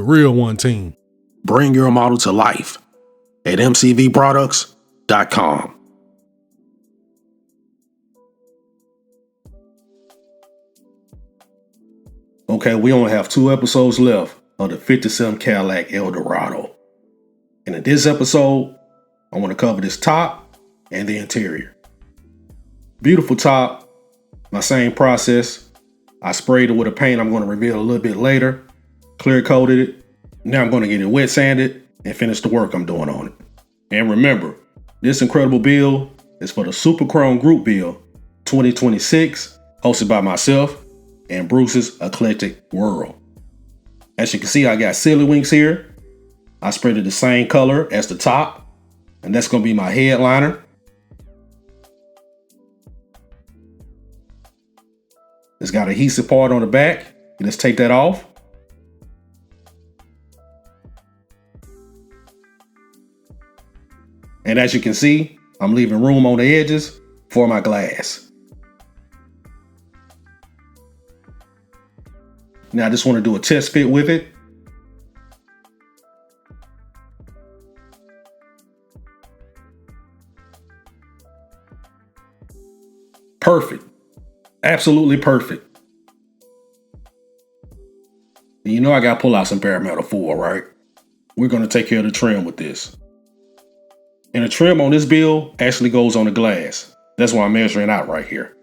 The Real One team. Bring your model to life at mcvproducts.com. Okay, we only have 2 episodes left of the 57 Cadillac Eldorado. And in this episode, I want to cover this top and the interior. Beautiful top, my same process. I sprayed it with a paint I'm going to reveal a little bit later. Clear coated it. Now I'm going to get it wet sanded and finish the work I'm doing on it. And remember, this incredible build is for the Super Chrome Group Build 2026, hosted by myself and Bruce's Eclectic-World. As you can see, I got silly winks here. I sprayed it the same color as the top, and that's going to be my headliner. It's got an adhesive part on the back. Let's take that off. And as you can see, I'm leaving room on the edges for my glass. Now I just want to do a test fit with it. Perfect. Absolutely perfect. And you know I got to pull out some bare metal foil, right? We're going to take care of the trim with this. And the trim on this build actually goes on the glass. That's why I'm measuring out right here.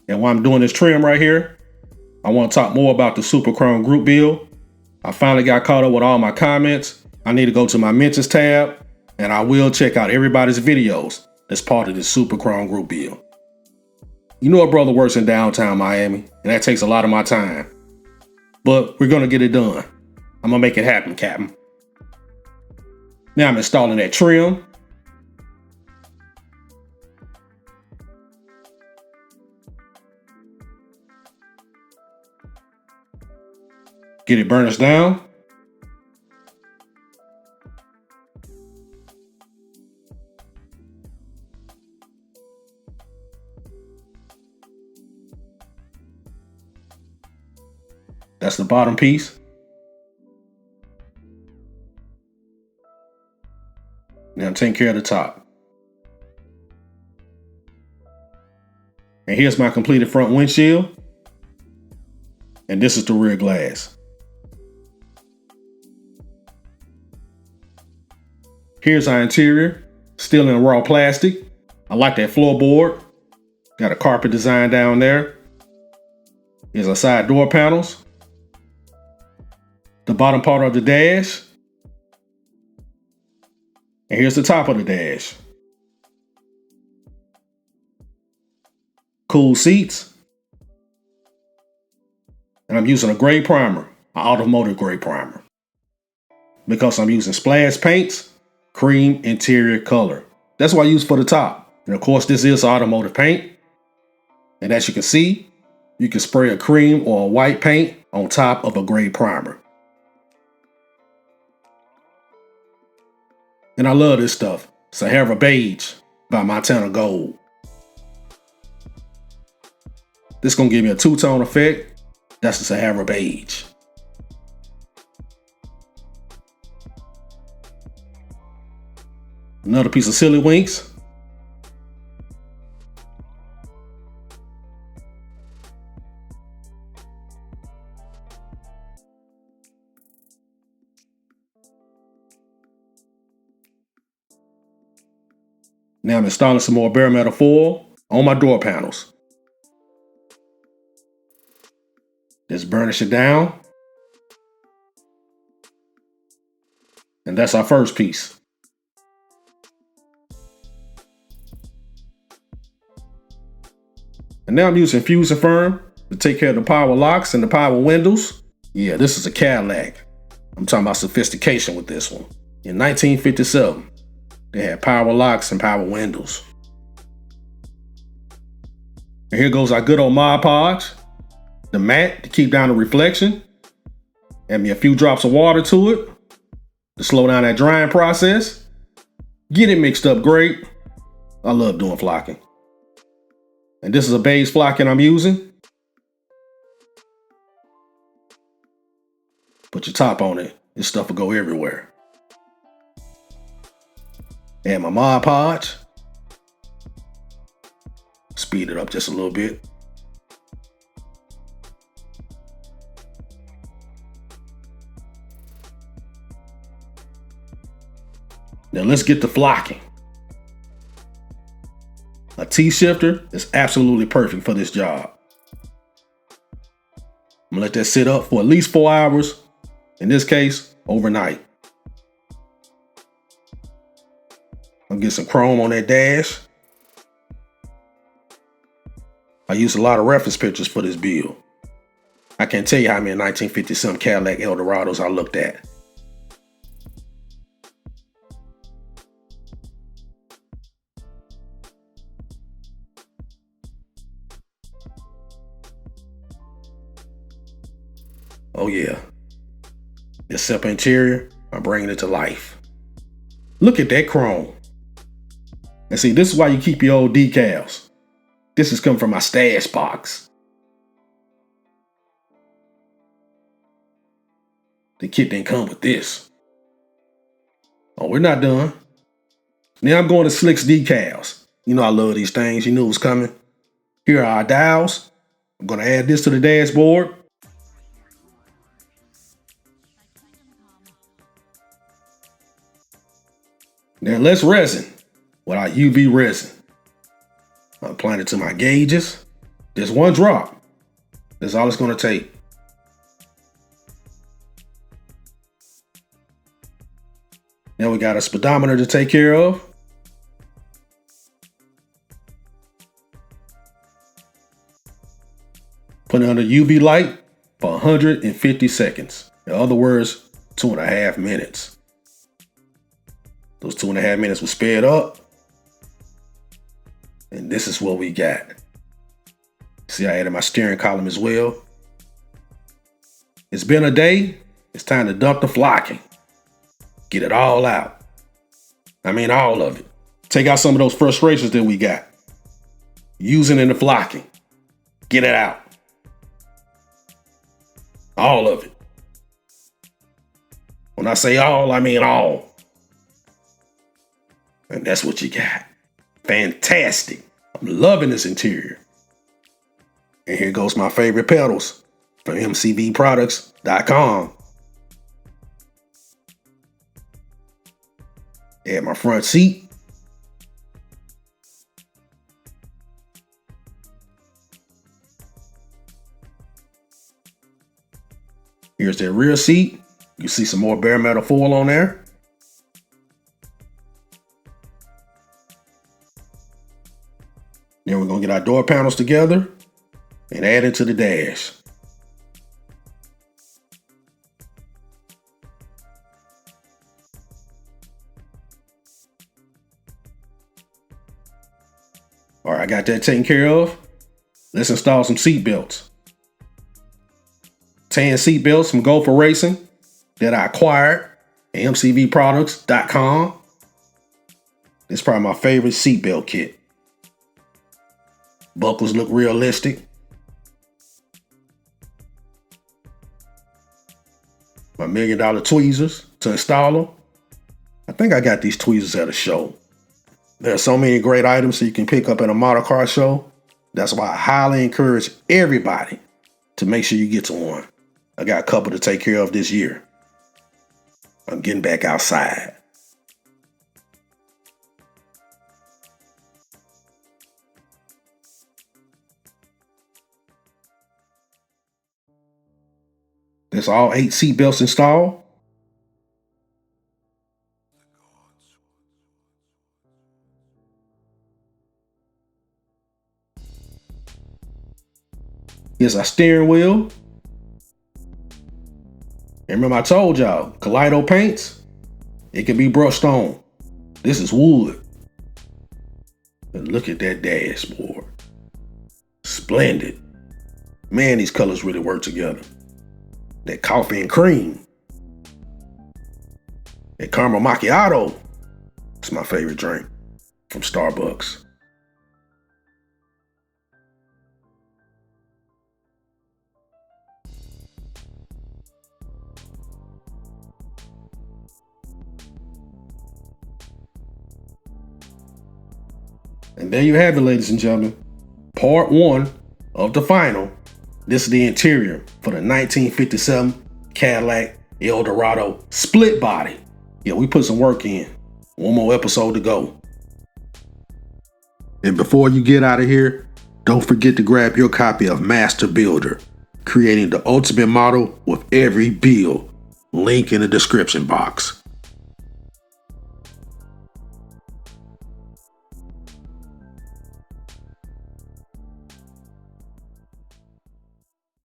And while I'm doing this trim right here, I want to talk more about the Super Chrome Group Build. I finally got caught up with all my comments. I need to go to my mentions tab, and I will check out everybody's videos that's part of this Super Chrome Group Build. You know a brother works in downtown Miami, and that takes a lot of my time. But we're going to get it done. I'm going to make it happen, Captain. Now I'm installing that trim. Get it burnished down. That's the bottom piece. Now I'm taking care of the top. And here's my completed front windshield. And this is the rear glass. Here's our interior, still in raw plastic. I like that floorboard. Got a carpet design down there. Here's our side door panels. The bottom part of the dash. And here's the top of the dash. Cool seats. And I'm using a gray primer, an automotive gray primer. Because I'm using splash paints, cream interior color. That's what I use for the top. And of course, this is automotive paint. And as you can see, you can spray a cream or a white paint on top of a gray primer. And I love this stuff. Sahara Beige by Montana Gold. This is going to give me a two-tone effect. That's the Sahara Beige. Another piece of silly winks. Now I'm installing some more bare metal foil on my door panels. Just burnish it down. And that's our first piece. And now I'm using Fusion Firm to take care of the power locks and the power windows. Yeah, this is a Cadillac. I'm talking about sophistication with this one. In 1957, they had power locks and power windows. And here goes our good old Mod Podge. The matte to keep down the reflection. Add me a few drops of water to it to slow down that drying process. Get it mixed up great. I love doing flocking. And this is a beige flocking I'm using. Put your top on it. This stuff will go everywhere. Add my Mod Podge. Speed it up just a little bit. Now let's get to flocking. A T-shifter is absolutely perfect for this job. I'm gonna let that sit up for at least 4 hours. In this case, overnight. I'll get some chrome on that dash. I used a lot of reference pictures for this build. I can't tell you how many 1950-something Cadillac Eldorados I looked at. Oh yeah, this simple interior, I'm bringing it to life. Look at that chrome. And see, this is why you keep your old decals. This is coming from my stash box. The kit didn't come with this. Oh, we're not done. Now I'm going to Slick's decals. You know I love these things. You knew it was coming. Here are our dials. I'm going to add this to the dashboard. Now let's resin with our UV resin. I'm applying it to my gauges. Just one drop. That's all it's going to take. Now we got a speedometer to take care of. Put it under UV light for 150 seconds. In other words, 2.5 minutes. Those 2.5 minutes were sped up. And this is what we got. See, I added my steering column as well. It's been a day. It's time to dump the flocking. Get it all out. I mean, all of it. Take out some of those frustrations that we got. Using in the flocking. Get it out. All of it. When I say all, I mean all. And that's what you got. Fantastic. I'm loving this interior. And here goes my favorite pedals from mcvproducts.com. Add my front seat. Here's that rear seat. You see some more bare metal foil on there. Then we're going to get our door panels together and add it to the dash. All right, I got that taken care of. Let's install some seat belts. Tan seat belts from Gopher Racing that I acquired at mcvproducts.com. It's probably my favorite seat belt kit. Buckles look realistic. My $1 million tweezers to install them. I think I got these tweezers at a show. There are so many great items that you can pick up at a model car show. That's why I highly encourage everybody to make sure you get to one. I got a couple to take care of this year. I'm getting back outside. There's all 8 seat belts installed. Here's our steering wheel. And remember I told y'all, Kaleido paints, it can be brushed on. This is wood. And look at that dashboard. Splendid. Man, these colors really work together. That coffee and cream. That caramel macchiato. It's my favorite drink from Starbucks. And there you have it, ladies and gentlemen. Part 1 of the final. This is the interior for the 1957 Cadillac Eldorado split body. Yeah, we put some work in. One more episode to go. And before you get out of here, don't forget to grab your copy of Master Builder, creating the ultimate model with every build. Link in the description box.